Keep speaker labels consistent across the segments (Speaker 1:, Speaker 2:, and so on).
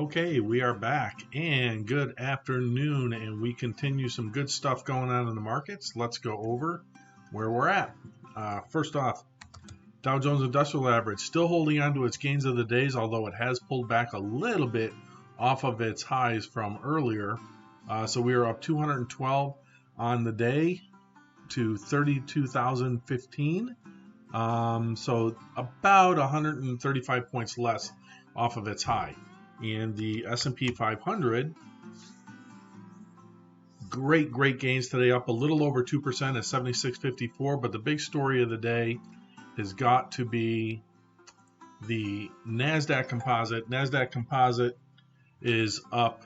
Speaker 1: Okay, we are back and good afternoon, and we continue some good stuff going on in the markets. Let's go over where we're at. First off, Dow Jones Industrial Average still holding on to its gains of the days, although it has pulled back a little bit off of its highs from earlier. So we are up 212 on the day to 32,015. So about 135 points less off of its high. And the S&P 500, great gains today, up a little over 2% at 76.54. But the big story of the day has got to be the NASDAQ Composite. NASDAQ Composite is up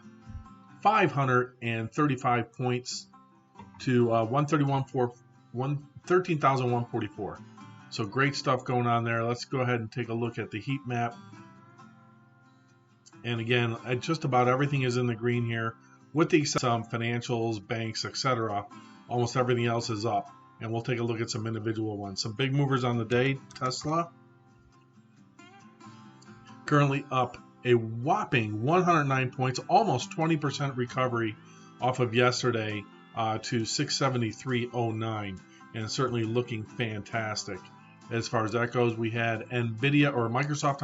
Speaker 1: 535 points to 13,144. So great stuff going on there. Let's go ahead and take a look at the heat map. And again, just about everything is in the green here, with the exception of some financials, banks, etc. Almost everything else is up. And we'll take a look at some individual ones. Some big movers on the day. Tesla, currently up a whopping 109 points, almost 20% recovery off of yesterday to 673.09, and certainly looking fantastic. As far as that goes, we had Microsoft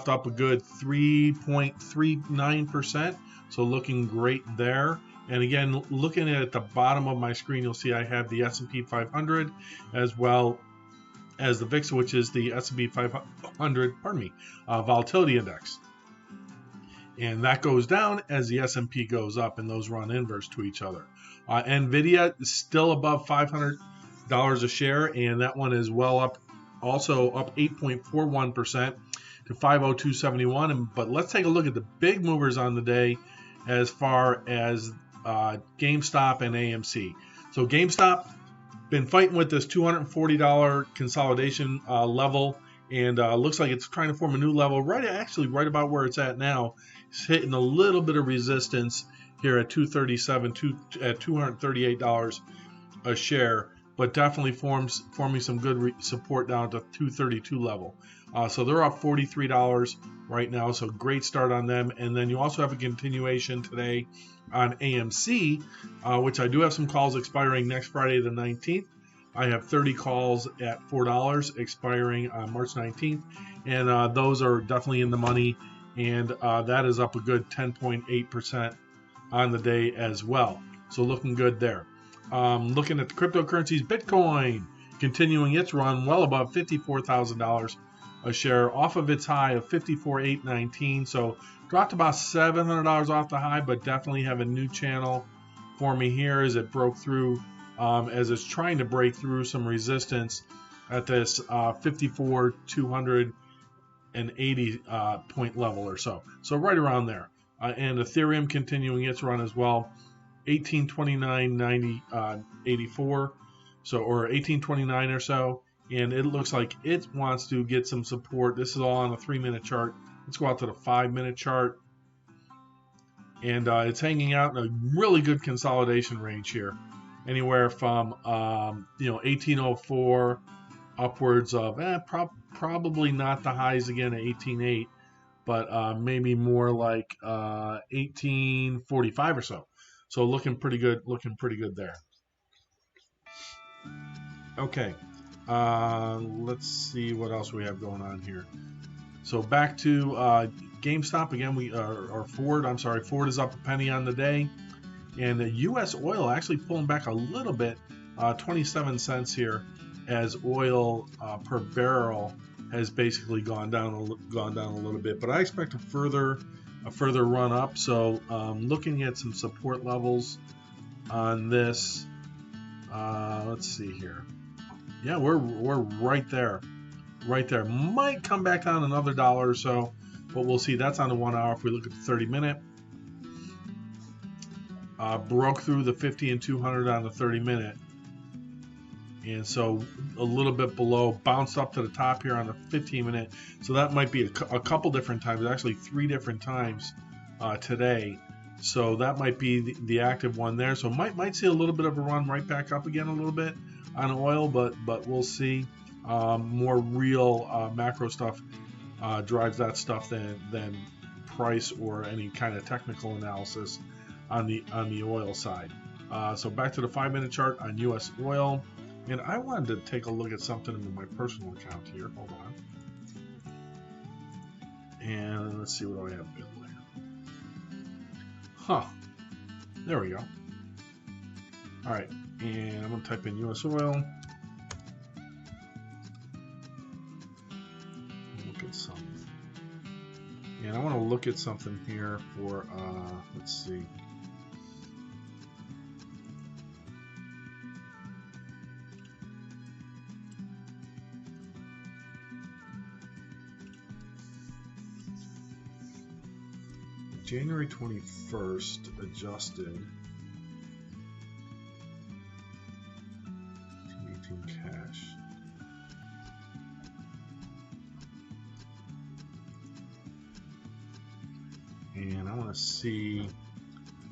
Speaker 1: up a good 3.39%, so looking great there. And again, looking at the bottom of my screen, you'll see I have the S&P 500 as well as the VIX, which is the S&P 500, volatility index. And that goes down as the S&P goes up, and those run inverse to each other. NVIDIA is still above $500 a share, and that one is well up, also up 8.41% to 502.71. But let's take a look at the big movers on the day as far as GameStop and AMC. So GameStop been fighting with this $240 consolidation level, and looks like it's trying to form a new level right about where it's at now. It's hitting a little bit of resistance here at $238 a share, but definitely forming some good support down at the 232 level. So they're up $43 right now, so great start on them. And then you also have a continuation today on AMC, which I do have some calls expiring next Friday the 19th. I have 30 calls at $4 expiring on March 19th, and those are definitely in the money, and that is up a good 10.8% on the day as well. So looking good there. Looking at the cryptocurrencies, Bitcoin continuing its run well above $54,000 a share off of its high of $54,819. So dropped about $700 off the high, but definitely have a new channel for me here as it broke through, as it's trying to break through some resistance at this 54,280 point level or so. So right around there. And Ethereum continuing its run as well. 1829.84, so or 1829 or so, and it looks like it wants to get some support. This is all on a 3-minute chart. Let's go out to the 5-minute chart, and it's hanging out in a really good consolidation range here, anywhere from 1804 upwards of probably not the highs again at 18.8, but maybe more like 1845 or so. So looking pretty good there. Okay, let's see what else we have going on here. So back to GameStop again. Ford is up a penny on the day, and the U.S. oil actually pulling back a little bit, 27 cents here, as oil per barrel has basically gone down a little bit. But I expect a further run up. So looking at some support levels on this, let's see here. Yeah, we're right there. Might come back down another $1 or so, but we'll see. That's on the 1 hour. If we look at the 30-minute, broke through the 50 and 200 on the 30-minute, and so a little bit below, bounced up to the top here on the 15-minute. So that might be a couple different times, actually 3 different times today. So that might be the active one there. So might see a little bit of a run right back up again a little bit on oil, but we'll see. More real macro stuff drives that stuff than price or any kind of technical analysis on the oil side. So back to the 5-minute chart on U.S. oil, and I wanted to take a look at something in my personal account here. Hold on, and let's see what do I have available here. Huh? There we go. All right, and I'm gonna type in U.S. oil. Look at something. And I want to look at something here for, let's see. January 21st adjusted 18 cash. And I want to see,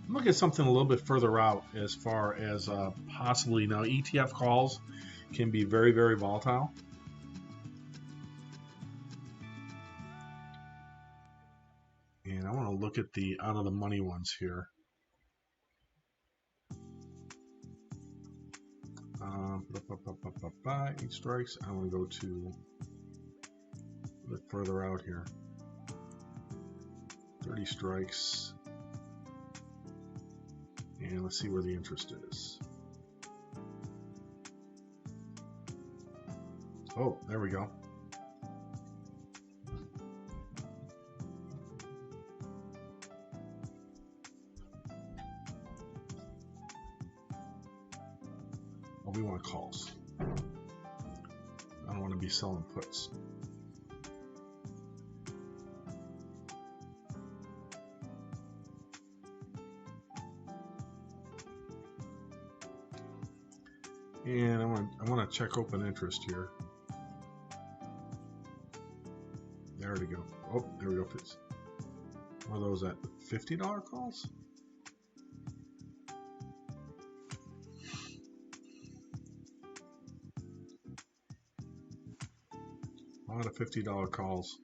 Speaker 1: look at something a little bit further out as far as possibly, now ETF calls can be very, very volatile. And I want to look at the out of the money ones here. 8 strikes. I want to go to a bit further out here. 30 strikes. And let's see where the interest is. Oh, there we go. Oh, we want calls. I don't want to be selling puts. And I want to check open interest here. There we go. Oh, there we go. What are those at? $50 calls? A lot of $50 calls.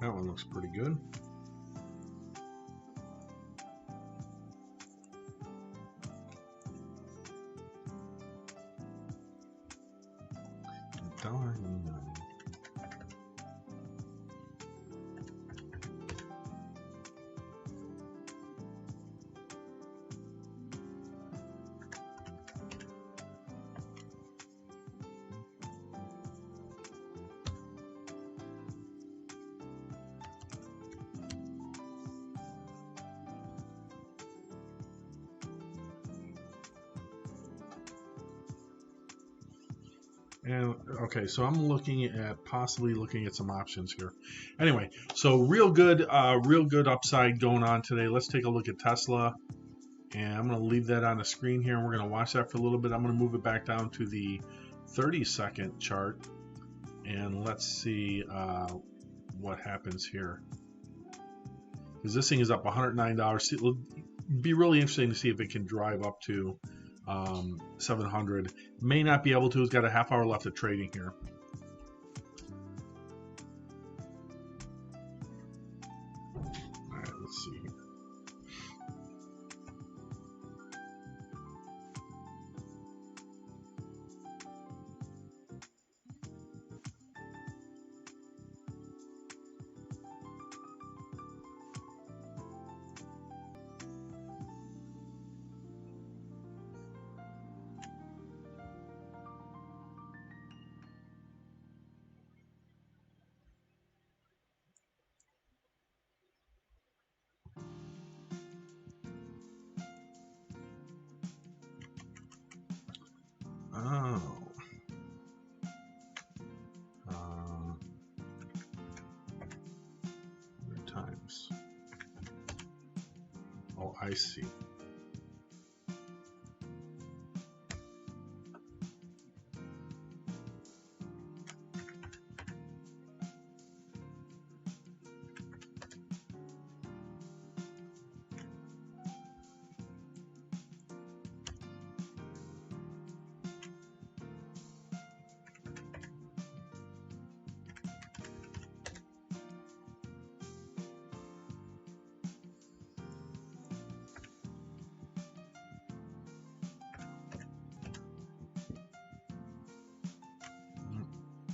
Speaker 1: That one looks pretty good. And okay, so I'm looking at possibly looking at some options here. Anyway, so real good upside going on today. Let's take a look at Tesla, and I'm going to leave that on the screen here, and we're going to watch that for a little bit. I'm going to move it back down to the 30-second chart, and let's see what happens here. Because this thing is up $109. It'll be really interesting to see if it can drive up to 700. May not be able to. It's got a half hour left of trading here. All right, let's see here. Oh. Times. Oh, I see.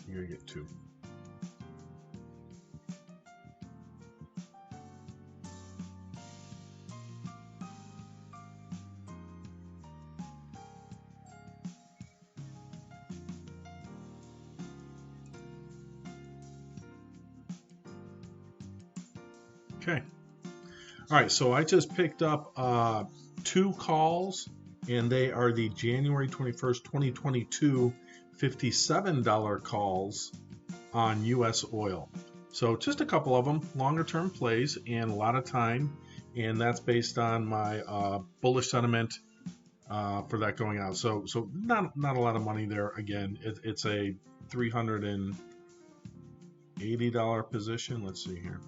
Speaker 1: You're gonna get 2. Okay. All right, so I just picked up 2 calls, and they are the January 21st, 2022 $57 calls on U.S. oil. So just a couple of them, longer term plays and a lot of time, and that's based on my bullish sentiment for that going out. So not a lot of money there. Again, it's a $380 position. Let's see here.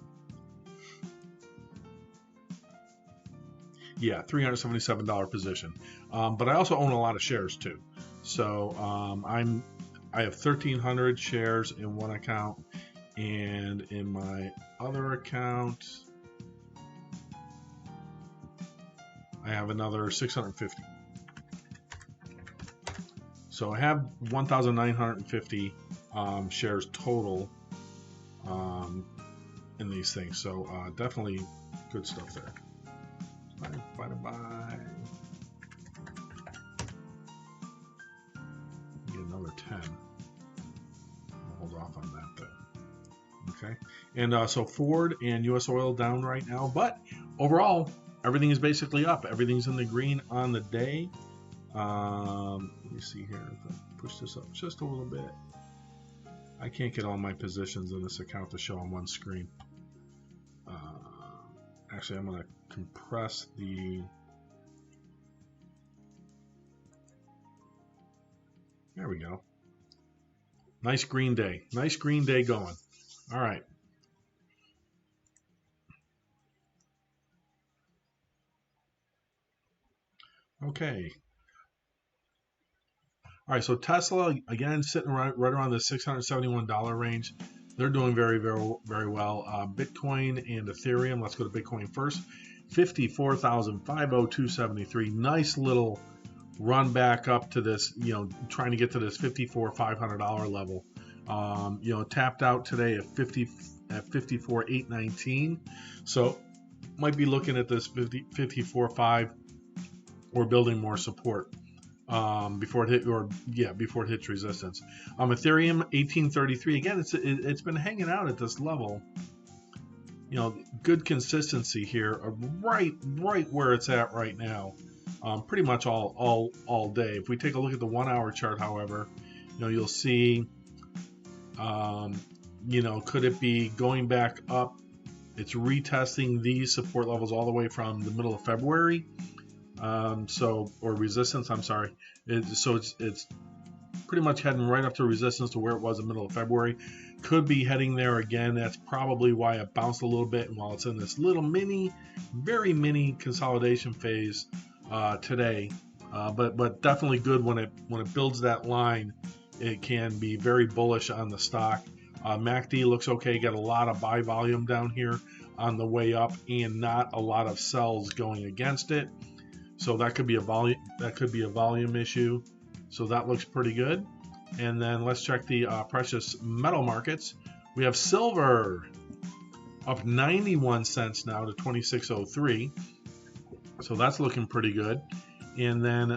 Speaker 1: Yeah, $377 position. But I also own a lot of shares too. So I have 1,300 shares in one account, and in my other account, I have another 650. So I have 1,950 shares total in these things. So definitely good stuff there. Bye. Get another 10. I'll hold off on that though. Okay. And so Ford and U.S. oil down right now, but overall everything is basically up. Everything's in the green on the day. Let me see here. If I push this up just a little bit. I can't get all my positions in this account to show on one screen. Actually, I'm going to compress the... There we go. Nice green day. Nice green day going. All right. Okay. All right, so Tesla, again, sitting right around the $671 range. They're doing very well. Bitcoin and Ethereum, let's go to Bitcoin first. 54,502.73. Nice little run back up to this, trying to get to this $54,500 level. Tapped out today at 54,819. So might be looking at this 54.5 or building more support. Before it hits resistance. Ethereum 1833. Again, it's been hanging out at this level. Good consistency here, right where it's at right now. Pretty much all day. If we take a look at the 1 hour chart, however, you'll see. Could it be going back up? It's retesting these support levels all the way from the middle of February. Or resistance, I'm sorry. It's pretty much heading right up to resistance to where it was in the middle of February. Could be heading there again. That's probably why it bounced a little bit. And while it's in this little very mini consolidation phase today, but definitely good when it builds that line. It can be very bullish on the stock. MACD looks okay. Got a lot of buy volume down here on the way up, and not a lot of sells going against it. So that could be a volume issue. So that looks pretty good. And then let's check the precious metal markets. We have silver up 91 cents now to 26.03. So that's looking pretty good. And then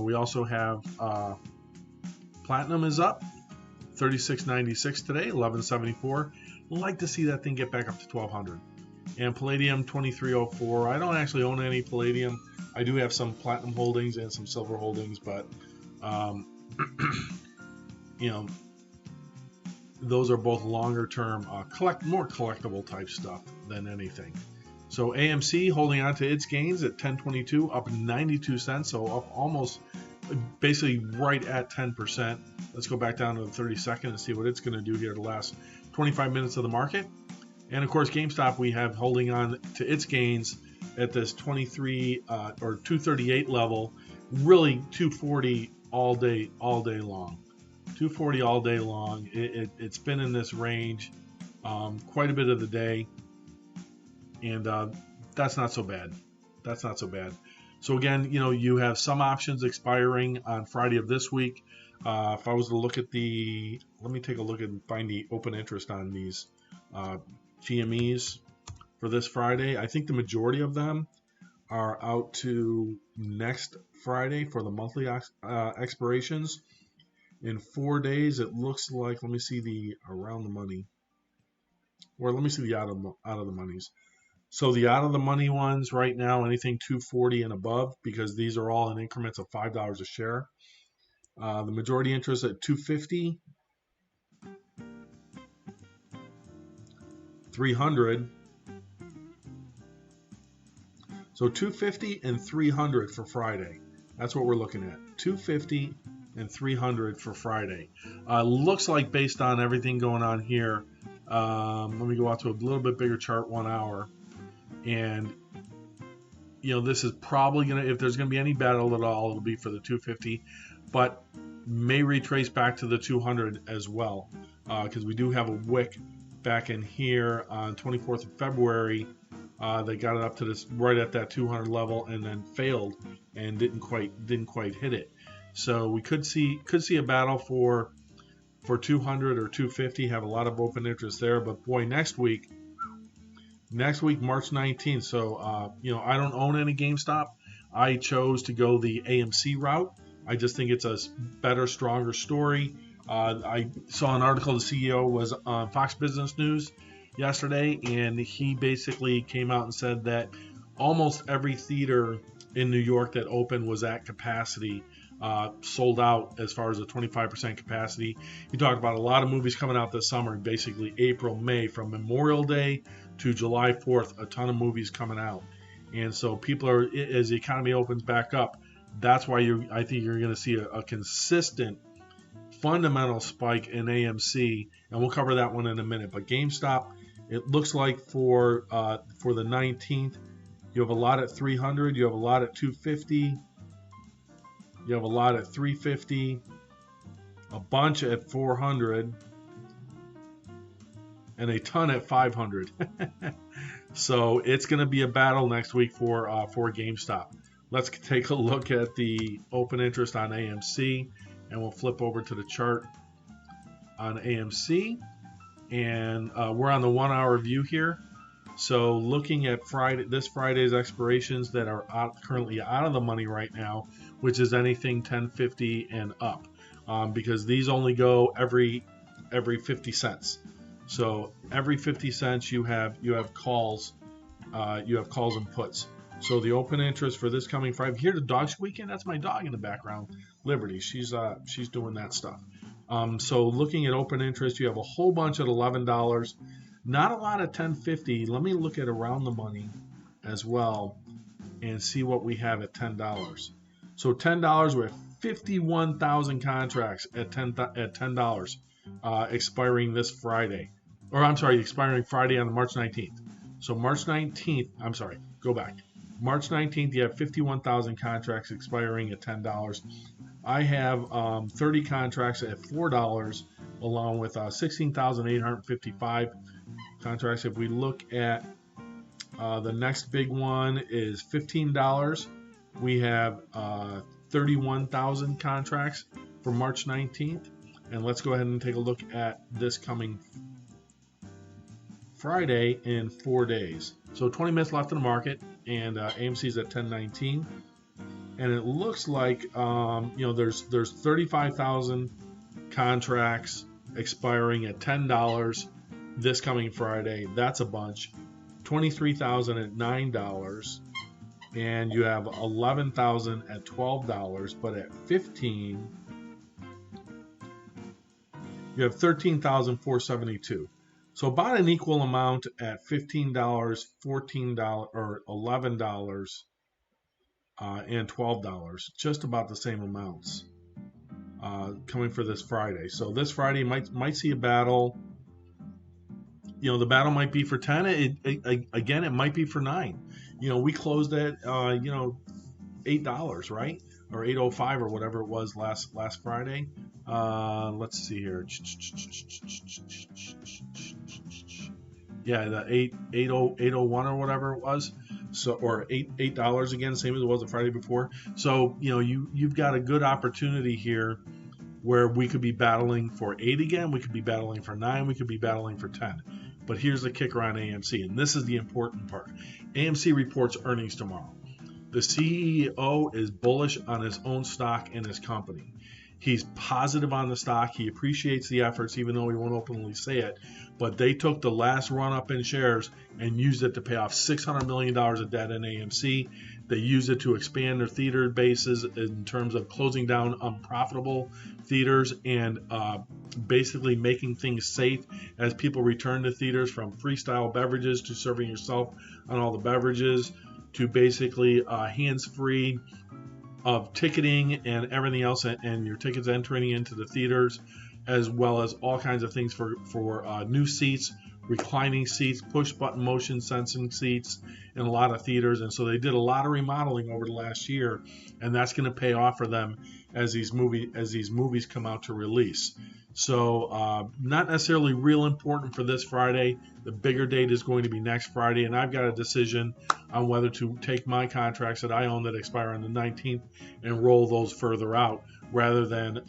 Speaker 1: we also have platinum is up 36.96 today, 11.74. Like to see that thing get back up to 1200. And palladium 23.04. I don't actually own any palladium. I do have some platinum holdings and some silver holdings, but those are both longer term, more collectible type stuff than anything. So AMC holding on to its gains at 10.22, up 92 cents, so up almost basically right at 10%. Let's go back down to the 30-second and see what it's going to do here the last 25 minutes of the market. And of course, GameStop we have holding on to its gains at this 23 or 238 level, really 240 all day long. 240 all day long. It's been in this range quite a bit of the day, and that's not so bad. So again, you have some options expiring on Friday of this week. If I was to look at let me take a look and find the open interest on these GMEs for this Friday. I think the majority of them are out to next Friday for the monthly expirations. In 4 days, it looks like, let me see the around the money, or let me see the out of the monies. So the out of the money ones right now, anything 240 and above, because these are all in increments of $5 a share. The majority interest at 250, 300. So 250 and 300 for Friday. That's what we're looking at. 250 and 300 for Friday. Looks like based on everything going on here, let me go out to a little bit bigger chart, 1 hour. And, this is probably going to, if there's going to be any battle at all, it'll be for the 250, but may retrace back to the 200 as well, because we do have a wick back in here on 24th of February. They got it up to this right at that 200 level and then failed and didn't quite hit it. So we could see a battle for 200 or 250. Have a lot of open interest there. But boy, next week, March 19th. So I don't own any GameStop. I chose to go the AMC route. I just think it's a better, stronger story. I saw an article. The CEO was on Fox Business News yesterday, and he basically came out and said that almost every theater in New York that opened was at capacity, sold out as far as a 25% capacity. He talked about a lot of movies coming out this summer, basically April, May, from Memorial Day to July 4th, a ton of movies coming out. And so people are, as the economy opens back up, that's why I think you're going to see a consistent fundamental spike in AMC, and we'll cover that one in a minute. But GameStop, it looks like for the 19th, you have a lot at 300, you have a lot at 250, you have a lot at 350, a bunch at 400, and a ton at 500. So it's going to be a battle next week for GameStop. Let's take a look at the open interest on AMC, and we'll flip over to the chart on AMC. And we're on the 1 hour view here. So looking at this Friday's expirations that are currently out of the money right now, which is anything 1050 and up, because these only go every 50 cents. So every 50 cents you have calls, and puts. So the open interest for this coming Friday. Here the dog squeaking. That's my dog in the background, Liberty. She's doing that stuff. So looking at open interest, you have a whole bunch at $11. Not a lot at $10.50. Let me look at around the money as well and see what we have at $10. So $10, we have 51,000 contracts at $10 expiring this Friday. Or I'm sorry, expiring Friday on March 19th. So March 19th, I'm sorry, go back. March 19th, you have 51,000 contracts expiring at $10. I have 30 contracts at $4, along with 16,855 contracts. If we look at the next big one is $15. We have 31,000 contracts for March 19th. And let's go ahead and take a look at this coming Friday in 4 days. So 20 minutes left in the market, and AMC's at 10.19. And it looks like there's 35,000 contracts expiring at $10 this coming Friday. That's a bunch. 23,000 at $9, and you have 11,000 at $12. But at 15, you have 13,472. So about an equal amount at $15, $14, or $11, and $12. Just about the same amounts coming for this Friday. So this Friday might see a battle. The battle might be for 10. Again, it might be for 9. We closed at $8, right? Or $8.05 or whatever it was last Friday. Let's see here. Yeah, the 801 or whatever it was. So, or $8 again, same as it was the Friday before. So, you've got a good opportunity here where we could be battling for 8 again, we could be battling for 9, we could be battling for 10. But here's the kicker on AMC, and this is the important part. AMC reports earnings tomorrow. The CEO is bullish on his own stock and his company. He's positive on the stock. He appreciates the efforts, even though he won't openly say it. But they took the last run up in shares and used it to pay off $600 million of debt in AMC. They used it to expand their theater bases in terms of closing down unprofitable theaters and basically making things safe as people return to theaters, from freestyle beverages to serving yourself on all the beverages to basically hands-free of ticketing and everything else, and your tickets entering into the theaters, as well as all kinds of things for new seats, reclining seats, push button motion sensing seats in a lot of theaters. And so they did a lot of remodeling over the last year, and that's going to pay off for them as these movies come out to release. So not necessarily real important for this Friday. The bigger date is going to be next Friday, and I've got a decision on whether to take my contracts that I own that expire on the 19th and roll those further out, rather than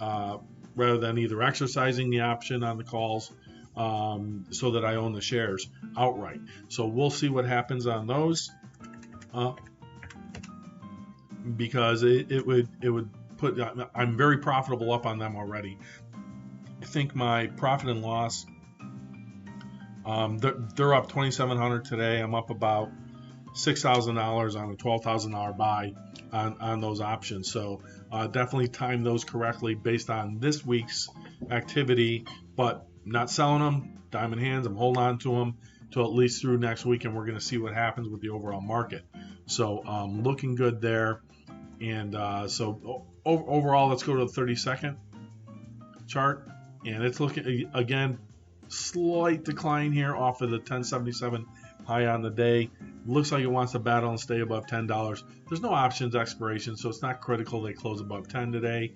Speaker 1: either exercising the option on the calls so that I own the shares outright. So we'll see what happens on those, because it would put, I'm very profitable up on them already. I think my profit and loss, they're up $2,700 today. I'm up about $6,000 on a $12,000 buy on those options. So definitely time those correctly based on this week's activity, but not selling them, diamond hands. I'm holding on to them till at least through next week, and we're going to see what happens with the overall market. So looking good there. And so overall, let's go to the 30-second chart, and it's looking, again, slight decline here off of the 1077 high on the day. Looks like it wants to battle and stay above $10. There's no options expiration, so it's not critical they close above 10 today,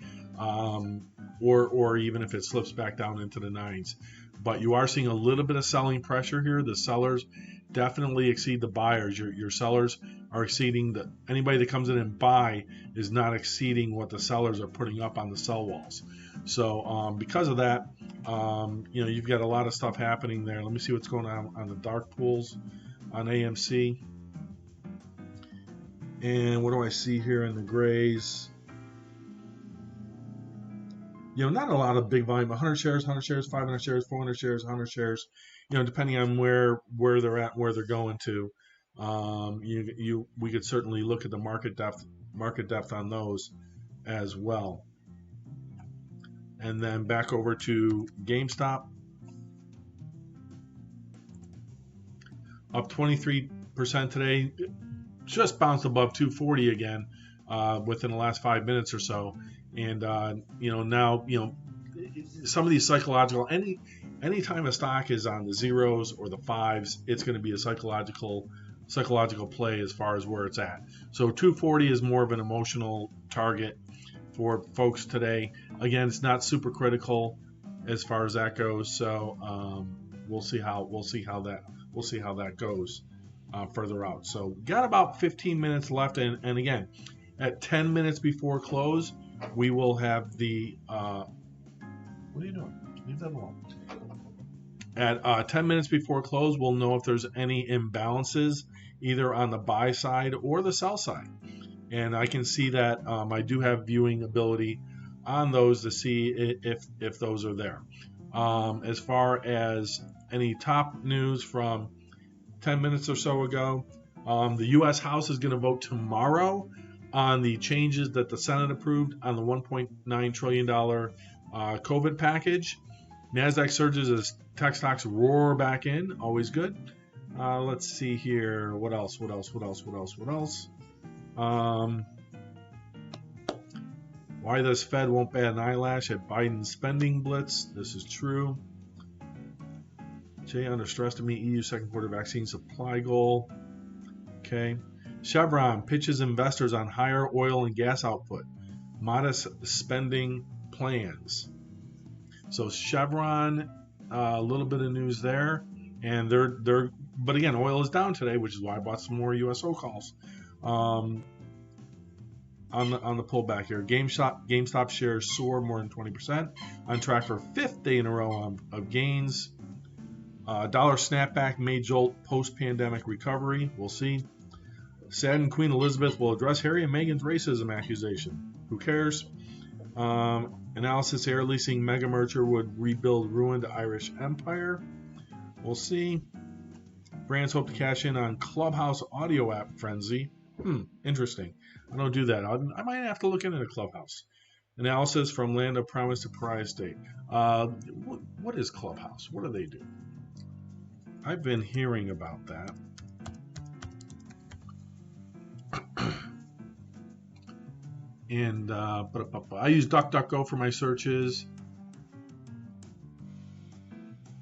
Speaker 1: or even if it slips back down into the 9s. But you are seeing a little bit of selling pressure here. The sellers definitely exceed the buyers. Your sellers are exceeding anybody that comes in and buy is not exceeding what the sellers are putting up on the sell walls. So because of that, you've got a lot of stuff happening there. Let me see what's going on the dark pools on AMC. And what do I see here in the grays? Not a lot of big volume. 100 shares, 500 shares, 400 shares, 100 shares. Depending on where they're at, where they're going to. We could certainly look at the market depth on those as well. And then back over to GameStop, up 23% today, just bounced above 240 again within the last 5 minutes or so. And now some of these psychological, anytime a stock is on the zeros or the 5s, it's going to be a psychological play as far as where it's at. So 240 is more of an emotional target for folks today. Again, it's not super critical as far as that goes. So we'll see how that goes further out. So got about 15 minutes left, and again, at 10 minutes before close, we will have the what are you doing? Leave that alone. At 10 minutes before close, we'll know if there's any imbalances either on the buy side or the sell side. And I can see that I do have viewing ability on those to see if those are there. As far as any top news from 10 minutes or so ago, the U.S. House is going to vote tomorrow on the changes that the Senate approved on the $1.9 trillion COVID package. NASDAQ surges as tech stocks roar back in. Always good. Let's see here. What else? Why this Fed won't bat an eyelash at Biden's spending blitz. This is true. Jay under stress to meet EU second quarter vaccine supply goal. Okay. Chevron pitches investors on higher oil and gas output. Modest spending plans. So Chevron, a little bit of news there. and but again, oil is down today, which is why I bought some more USO calls. On the pullback here, GameStop shares soar more than 20%, on track for 5th day in a row of gains. Dollar snapback may jolt post-pandemic recovery. We'll see. Saddened Queen Elizabeth will address Harry and Meghan's racism accusation. Who cares? Analysis: air leasing mega merger would rebuild ruined Irish empire. We'll see. Brands hope to cash in on Clubhouse audio app frenzy. Interesting. I don't do that. I might have to look into the Clubhouse. Analysis: from land of promise to prize date. What is Clubhouse? What do they do? I've been hearing about that. And I use DuckDuckGo for my searches,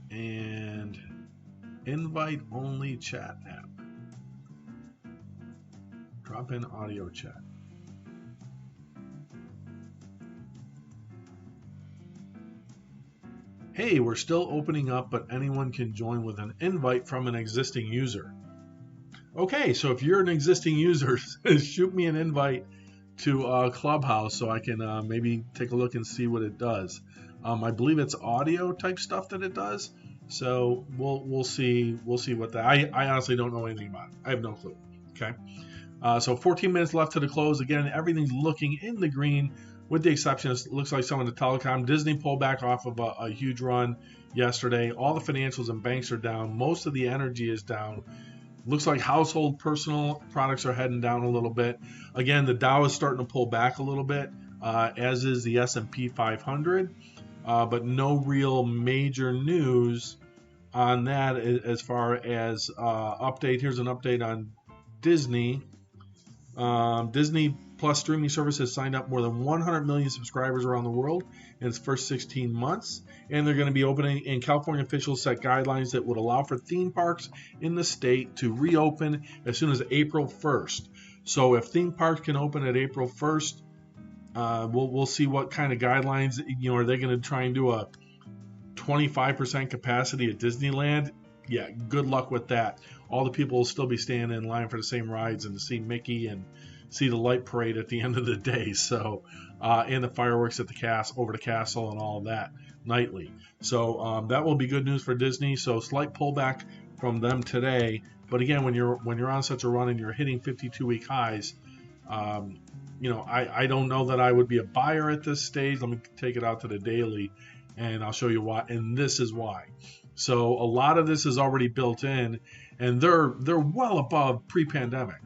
Speaker 1: and invite-only chat app. Drop-in audio chat. Hey, we're still opening up, but anyone can join with an invite from an existing user. Okay, so if you're an existing user, shoot me an invite to Clubhouse so I can maybe take a look and see what it does. I believe it's audio type stuff that it does. So we'll see what that. I honestly don't know anything about it. I have no clue. Okay. So 14 minutes left to the close. Again, everything's looking in the green, with the exception it looks like some of the telecom. Disney pulled back off of a huge run yesterday. All the financials and banks are down. Most of the energy is down. Looks like household personal products are heading down a little bit. Again, the Dow is starting to pull back a little bit, as is the S&P 500. But no real major news on that as far as update. Here's an update on Disney. Disney Plus streaming service has signed up more than 100 million subscribers around the world in its first 16 months. And they're going to be opening, and California officials set guidelines that would allow for theme parks in the state to reopen as soon as April 1st. So if theme parks can open at April 1st, we'll see what kind of guidelines. Are they going to try and do a 25% capacity at Disneyland? Yeah, good luck with that. All the people will still be standing in line for the same rides and to see Mickey and see the light parade at the end of the day. So, and the fireworks at the over the castle and all of that nightly. So that will be good news for Disney. So slight pullback from them today. But again, when you're on such a run and you're hitting 52-week highs, I don't know that I would be a buyer at this stage. Let me take it out to the daily, and I'll show you why. And this is why. So a lot of this is already built in, and they're well above pre-pandemic.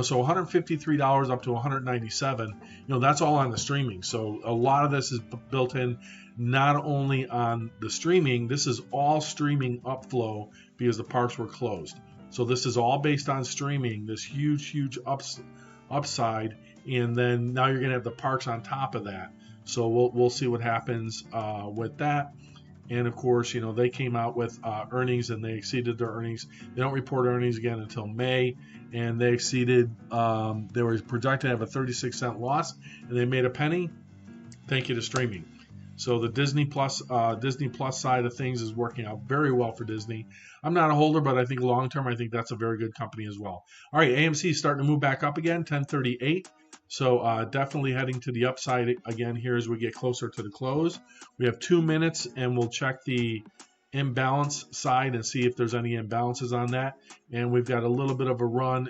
Speaker 1: So $153 up to $197. That's all on the streaming. So a lot of this is built in, not only on the streaming. This is all streaming upflow because the parks were closed. So this is all based on streaming. This huge upside, and then now you're gonna have the parks on top of that. So we'll see what happens with that. And of course, they came out with earnings, and they exceeded their earnings. They don't report earnings again until May, and they exceeded. They were projected to have a 36-cent loss, and they made a penny. Thank you to streaming. So the Disney Plus side of things is working out very well for Disney. I'm not a holder, but I think long term, I think that's a very good company as well. All right, AMC is starting to move back up again, 1038. So definitely heading to the upside again here as we get closer to the close. We have 2 minutes, and we'll check the imbalance side and see if there's any imbalances on that. And we've got a little bit of a run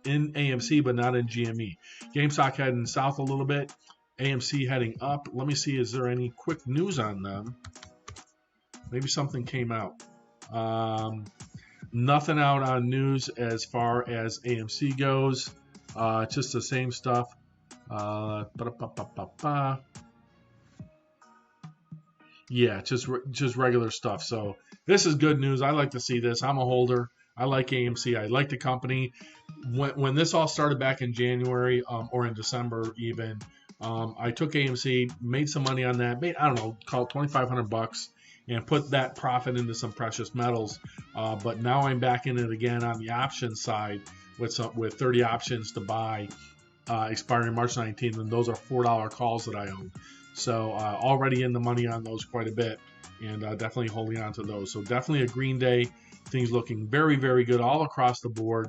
Speaker 1: in AMC, but not in GME. GameStop heading south a little bit. AMC heading up. Let me see, is there any quick news on them? Maybe something came out. Nothing out on news as far as AMC goes. Just the same stuff. Yeah, just regular stuff. So this is good news. I like to see this. I'm a holder. I like AMC. I like the company. When this all started back in January or in December even, I took AMC, made some money on that. I don't know, call it $2,500, and put that profit into some precious metals. But now I'm back in it again on the option side with 30 options to buy expiring March 19th, and those are $4 calls that I own. So already in the money on those quite a bit, and definitely holding on to those. So definitely a green day. Things looking very, very good all across the board.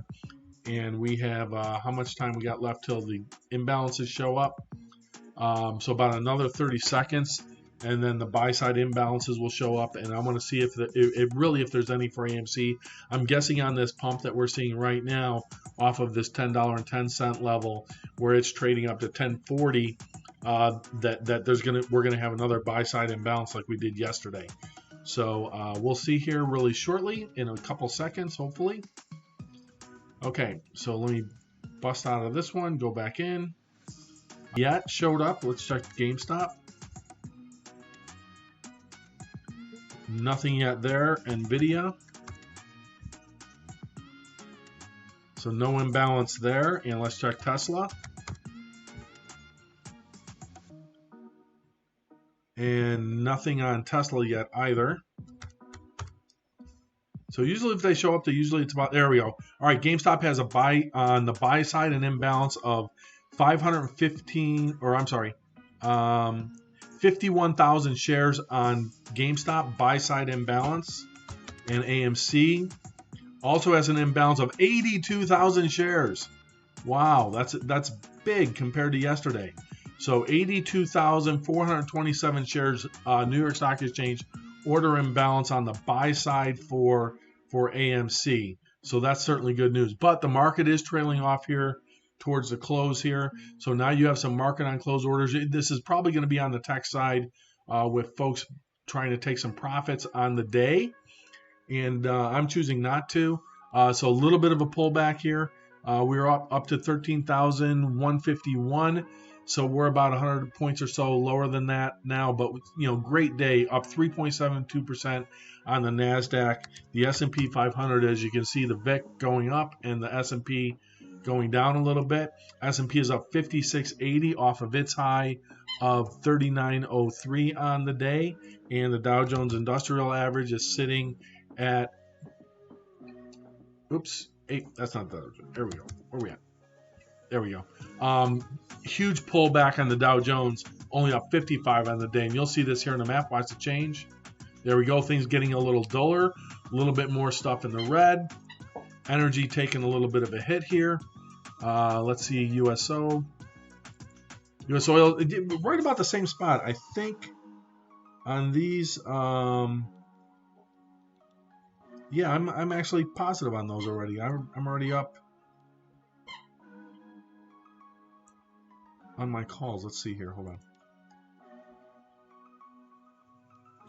Speaker 1: And we have how much time we got left till the imbalances show up? So about another 30 seconds, and then the buy side imbalances will show up, and I want to see if if there's any for AMC. I'm guessing on this pump that we're seeing right now off of this $10.10 level where it's trading up to 10.40, that we're gonna have another buy side imbalance like we did yesterday. So we'll see here really shortly in a couple seconds, hopefully. Okay, so let me bust out of this one, go back in. Yet showed up. Let's check GameStop. Nothing yet there. Nvidia. So no imbalance there. And let's check Tesla. And nothing on Tesla yet either. So usually if they show up, it's about, there we go. All right, GameStop has a buy on the buy side, an imbalance of 51,000 shares on GameStop, buy side imbalance. And AMC also has an imbalance of 82,000 shares. Wow, that's big compared to yesterday. So 82,427 shares, New York Stock Exchange order imbalance on the buy side for AMC. So that's certainly good news. But the market is trailing off here towards the close here. So now you have some market on close orders. This is probably going to be on the tech side with folks trying to take some profits on the day. And I'm choosing not to. So a little bit of a pullback here. We're up to 13,151. So we're about 100 points or so lower than that now. But, great day, up 3.72% on the NASDAQ. The S&P 500, as you can see, the VIX going up and the S&P going down a little bit. S&P is up 56.80 off of its high of 39.03 on the day. And the Dow Jones Industrial Average is sitting at, that's not the, there we go. Where are we at? There we go. Huge pullback on the Dow Jones, only up 55 on the day. And you'll see this here in the map. Watch the change. There we go. Things getting a little duller, a little bit more stuff in the red. Energy taking a little bit of a hit here. Let's see, US oil, right about the same spot, I think, on these. Yeah, I'm actually positive on those already. I'm already up on my calls. Let's see here. Hold on.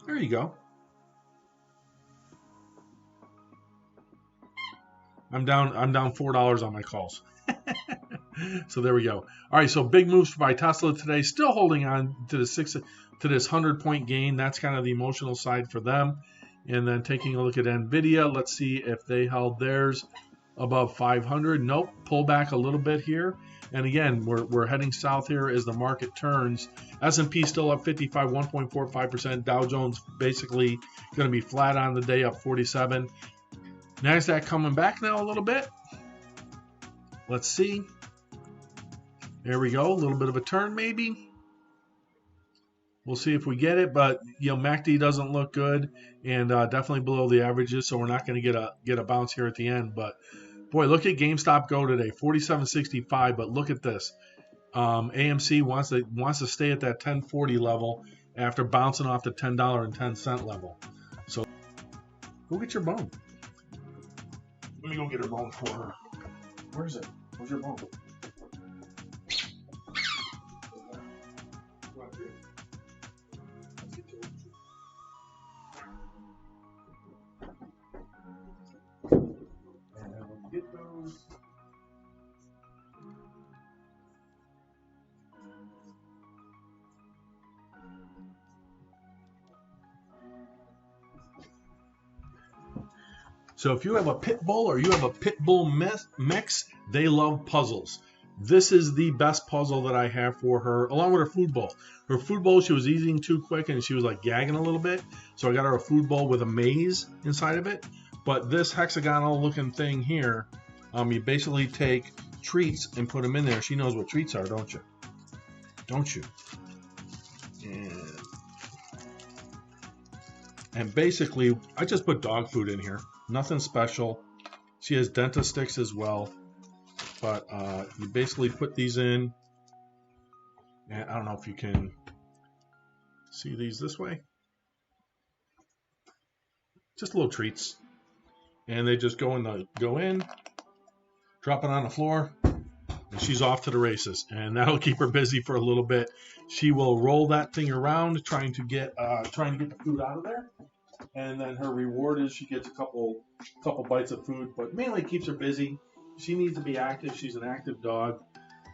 Speaker 1: There you go. I'm down $4 on my calls. So there we go. All right, so big moves by Tesla today. Still holding on to this 100-point gain. That's kind of the emotional side for them. And then taking a look at Nvidia, let's see if they held theirs above 500. Nope, pull back a little bit here. And again, we're heading south here as the market turns. S&P still up 55, 1.45%. Dow Jones basically going to be flat on the day, up 47. NASDAQ coming back now a little bit. Let's see. There we go. A little bit of a turn maybe. We'll see if we get it, but MACD doesn't look good, and definitely below the averages, so we're not going to get a bounce here at the end. But boy, look at GameStop go today, 47.65. But look at this, AMC wants to stay at that 10.40 level after bouncing off the $10.10 level. So go get your bone. Let me go get her bone for her. Where is it? Where's your bone? Get those. So if you have a pit bull or you have a pit bull mix, they love puzzles. This is the best puzzle that I have for her, along with her food bowl. Her food bowl, she was eating too quick and she was like gagging a little bit. So I got her a food bowl with a maze inside of it. But this hexagonal looking thing here, you basically take treats and put them in there. She knows what treats are, don't you? Don't you? And basically, I just put dog food in here. Nothing special. She has dentist sticks as well. But you basically put these in. And I don't know if you can see these this way. Just little treats. And they just go in, drop it on the floor, and she's off to the races. And that'll keep her busy for a little bit. She will roll that thing around, trying to get the food out of there. And then her reward is she gets a couple bites of food, but mainly keeps her busy. She needs to be active. She's an active dog,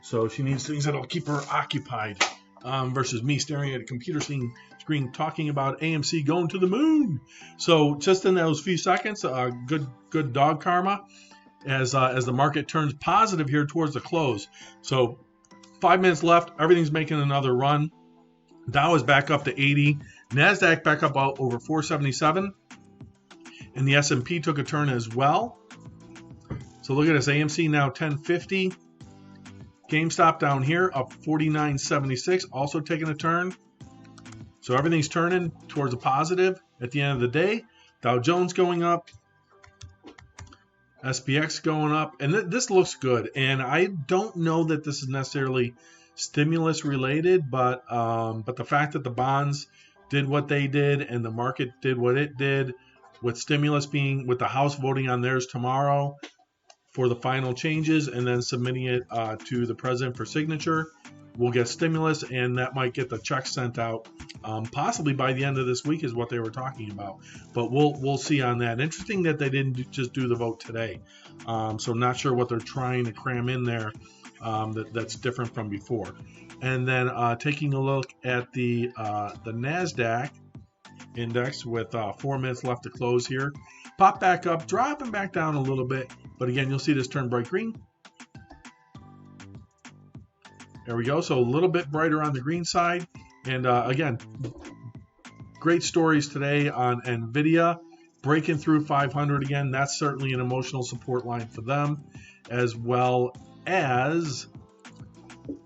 Speaker 1: so she needs things that'll keep her occupied. Versus me staring at a computer screen talking about AMC going to the moon. So just in those few seconds, good dog karma as the market turns positive here towards the close. So 5 minutes left. Everything's making another run. Dow is back up to 80. NASDAQ back up over 477. And the S&P took a turn as well. So look at this. AMC now 1050. GameStop down here up 49.76, also taking a turn. So everything's turning towards a positive at the end of the day. Dow Jones going up, SPX going up, and this looks good. And I don't know that this is necessarily stimulus related, but the fact that the bonds did what they did and the market did what it did, with stimulus being with the House voting on theirs tomorrow for the final changes and then submitting it to the president for signature. We'll get stimulus, and that might get the check sent out possibly by the end of this week is what they were talking about. But we'll see on that. Interesting that they didn't just do the vote today. So not sure what they're trying to cram in there that's different from before. And then taking a look at the NASDAQ index with 4 minutes left to close here. Pop back up, dropping back down a little bit. But again, you'll see this turn bright green. There we go. So a little bit brighter on the green side. And again, great stories today on NVIDIA. Breaking through 500 again. That's certainly an emotional support line for them, as well as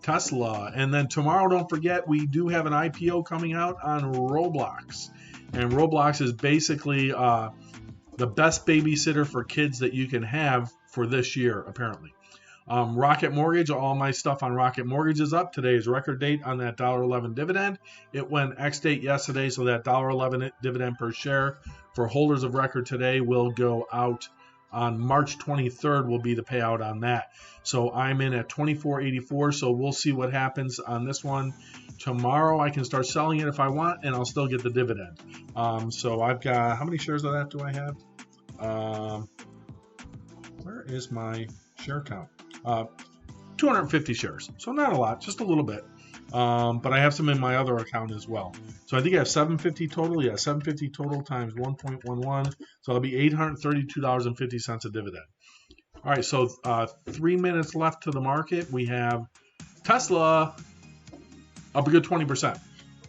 Speaker 1: Tesla. And then tomorrow, don't forget, we do have an IPO coming out on Roblox. And Roblox is basically the best babysitter for kids that you can have for this year, apparently. Rocket Mortgage, all my stuff on Rocket Mortgage is up. Today is record date on that $1.11 dividend. It went ex-date yesterday, so that $1.11 dividend per share for holders of record today will go out on March 23rd will be the payout on that. So I'm in at 24.84, so we'll see what happens on this one. Tomorrow I can start selling it if I want, and I'll still get the dividend. So I've got, how many shares of that do I have? Where is my share count? 250 shares. So not a lot, just a little bit. But I have some in my other account as well. So I think I have 750 total. Yeah, 750 total times 1.11. So it'll be $832.50 a dividend. All right, so 3 minutes left to the market. We have Tesla up a good 20%.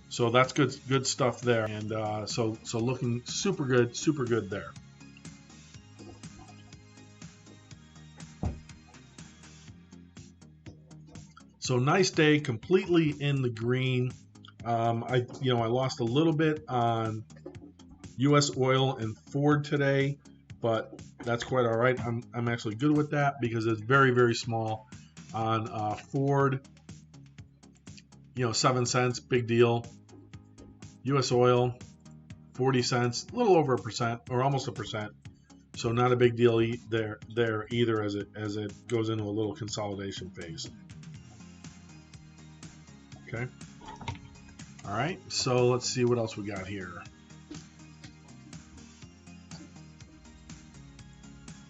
Speaker 1: So that's good stuff there. And so looking super good there. So nice day, completely in the green. I lost a little bit on U.S. oil and Ford today, but that's quite all right. I'm actually good with that because it's very small on Ford. 7 cents, big deal. U.S. oil, 40 cents, a little over 1% or almost 1%. So not a big deal there either as it goes into a little consolidation phase. Okay. All right. So let's see what else we got here.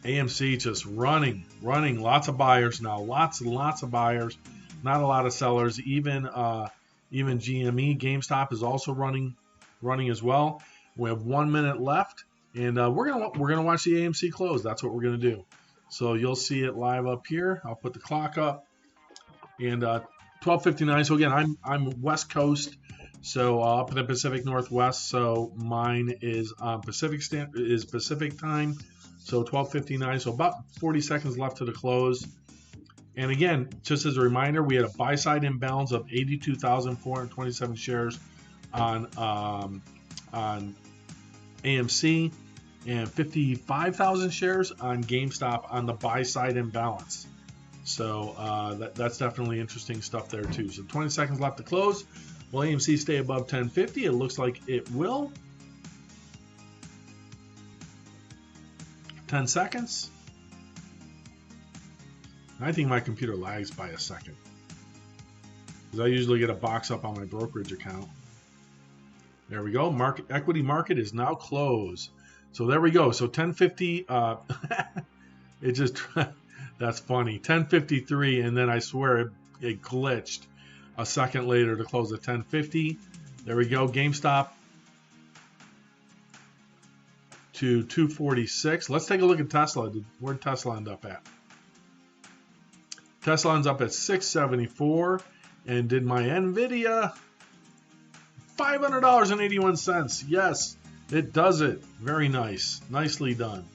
Speaker 1: AMC just running. Lots of buyers now. Lots and lots of buyers. Not a lot of sellers. Even GME, GameStop is also running as well. We have 1 minute left, and we're gonna watch the AMC close. That's what we're gonna do. So you'll see it live up here. I'll put the clock up, and 12:59. So again, I'm West Coast, so up in the Pacific Northwest. So mine is Pacific time. So 12:59. So about 40 seconds left to the close. And again, just as a reminder, we had a buy side imbalance of 82,427 shares on AMC, and 55,000 shares on GameStop on the buy side imbalance. So that's definitely interesting stuff there too. So 20 seconds left to close. Will AMC stay above 1050? It looks like it will. 10 seconds. I think my computer lags by a second, because I usually get a box up on my brokerage account. There we go. Equity market is now closed. So there we go. So 1050. It just that's funny. 1053, and then I swear it glitched a second later to close at 1050. There we go. GameStop to 246. Let's take a look at Tesla. Where'd Tesla end up at? Tesla ends up at 674, and did my Nvidia $500.81. Yes, it does it. Very nice. Nicely done.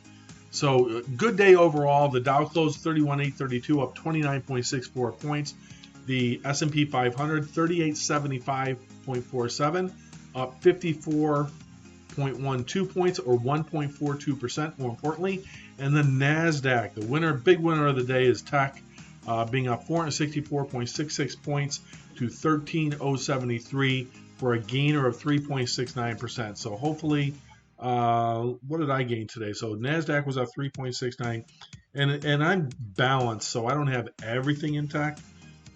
Speaker 1: So good day overall. The Dow closed 31,832, up 29.64 points. The S&P 500 3875.47, up 54.12 points, or 1.42% more importantly. And the Nasdaq, the winner, big winner of the day, is tech, being up 464.66 points to 13,073 for a gainer of 3.69%. So hopefully, what did I gain today? So Nasdaq was up 3.69, and I'm balanced, so I don't have everything in tech.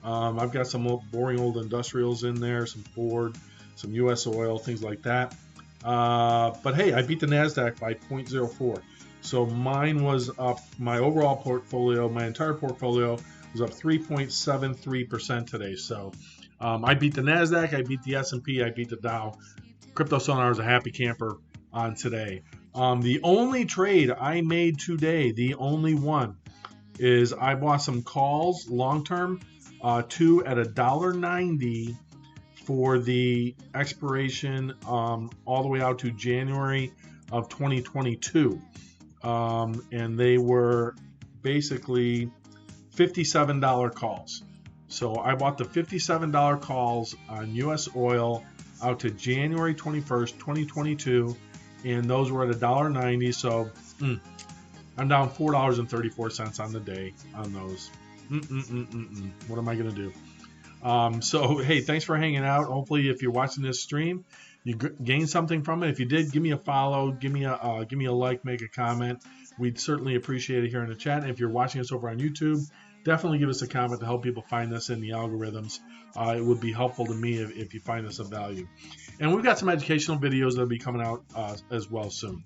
Speaker 1: I've got some boring old industrials in there, some Ford, some U.S. oil, things like that. But hey, I beat the Nasdaq by 0.04. So mine was up. My overall portfolio, my entire portfolio, was up 3.73% today. So I beat the Nasdaq, I beat the S&P, I beat the Dow. Crypto Sonar is a happy camper on today. The only trade I made today, the only one, is I bought some calls long term, two at $1.90 for the expiration all the way out to January of 2022. And they were basically $57 calls. So I bought the $57 calls on U.S. oil out to January 21st, 2022, and those were at $1.90. So I'm down $4.34 on the day on those. What am I going to do? So hey, thanks for hanging out. Hopefully, if you're watching this stream, you gain something from it. If you did, give me a follow, give me a like, make a comment. We'd certainly appreciate it here in the chat. And if you're watching us over on YouTube, definitely give us a comment to help people find this in the algorithms. It would be helpful to me if you find this of value. And we've got some educational videos that'll be coming out as well soon.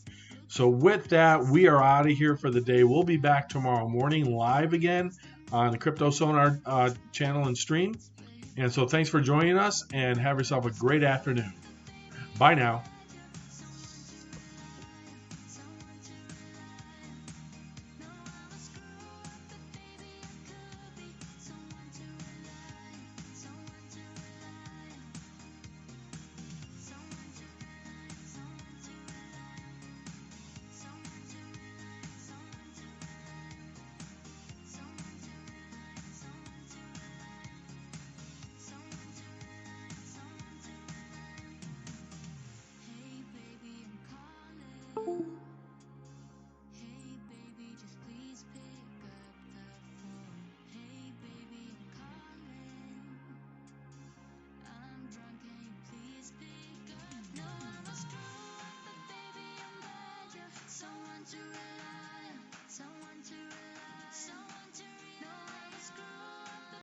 Speaker 1: So with that, we are out of here for the day. We'll be back tomorrow morning live again on the Crypto Sonar channel and stream. And so thanks for joining us, and have yourself a great afternoon. Bye now.
Speaker 2: To